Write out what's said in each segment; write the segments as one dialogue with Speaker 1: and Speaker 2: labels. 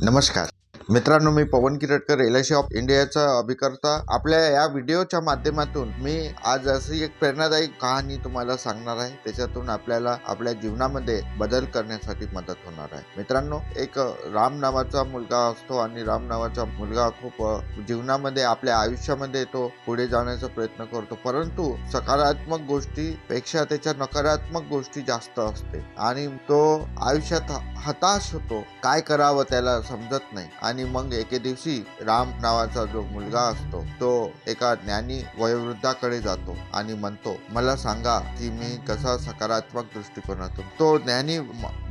Speaker 1: नमस्कार मित्रांनो, मी पवन किरटकर, LIC of इंडियाचा अभिकर्ता. आपल्या या व्हिडिओच्या माध्यमातून मी आज अशी एक प्रेरणादायी कहाणी तुम्हाला सांगणार आहे. त्याच्यातून आपल्याला आपल्या जीवनामध्ये बदल करण्यासाठी मदत होणार आहे. मित्रांनो, एक राम नावाचा मुलगा असतो आणि राम नावाचा मुलगा खूप जीवनामध्ये आपल्या आयुष्यामध्ये तो पुढे जाण्याचा प्रयत्न करतो, परंतु सकारात्मक गोष्टीपेक्षा त्याच्या नकारात्मक गोष्टी जास्त असते आणि तो आयुष्यात हताश होतो. काय करावं त्याला समजत नाही. आणि मग एके दिवशी राम नावाचा जो मुलगा असतो तो एका ज्ञानी वयोवृद्धाकडे जातो आणि म्हणतो, मला सांगा की मी कसा सकारात्मक दृष्टिकोनातून. तो ज्ञानी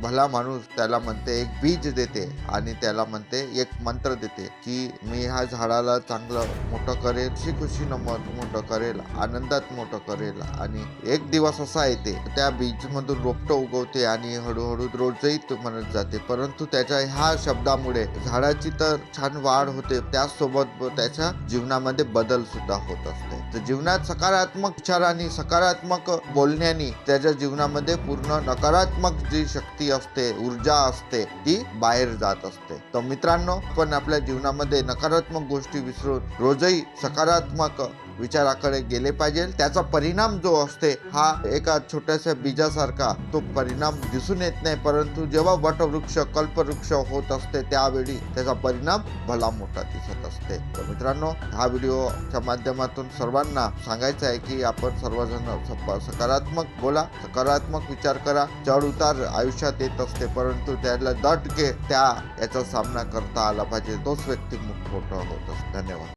Speaker 1: भला माणूस त्याला म्हणते, एक बीज देते आणि त्याला म्हणते, एक मंत्र देते की मी ह्या झाडाला चांगलं मोठं करेल, खुशीनं मोठं करेल, आनंदात मोठं करेल. आणि एक दिवस असा येते, त्या बीज मधून रोपटं उगवते आणि हळूहळू रोजही म्हणत जाते. परंतु त्याच्या ह्या शब्दामुळे झाडाची तर छान वाढ होते, त्याचसोबत त्याच्या जीवनामध्ये बदल सुद्धा होत असते. तर जीवनात सकारात्मक विचार आणि सकारात्मक बोलण्याने त्याच्या जीवनामध्ये पूर्ण नकारात्मक जी शक्ती असते, ऊर्जा असते, ती बाहेर जात असते. तर मित्रांनो, पण आपल्या जीवनामध्ये नकारात्मक गोष्टी विसरून रोजही सकारात्मक विचाराकडे गेले पाहिजे. त्याचा परिणाम जो असते हा एका छोट्याशा बीजासारखा, तो परिणाम दिसून येत नाही, परंतु जेव्हा वटवृक्ष कल्पवृक्ष होत असते त्यावेळी त्याचा परिणाम भला मोठा दिसत असते. तर मित्रांनो, हा व्हिडिओच्या माध्यमातून सर्वांना सांगायचं आहे की आपण सर्वजण सकारात्मक बोला, सकारात्मक विचार करा. चढ उतार आयुष्यात येत असते, परंतु त्याला याचा सामना करता आला पाहिजे. तोच व्यक्ती मोठा होत असतो. धन्यवाद.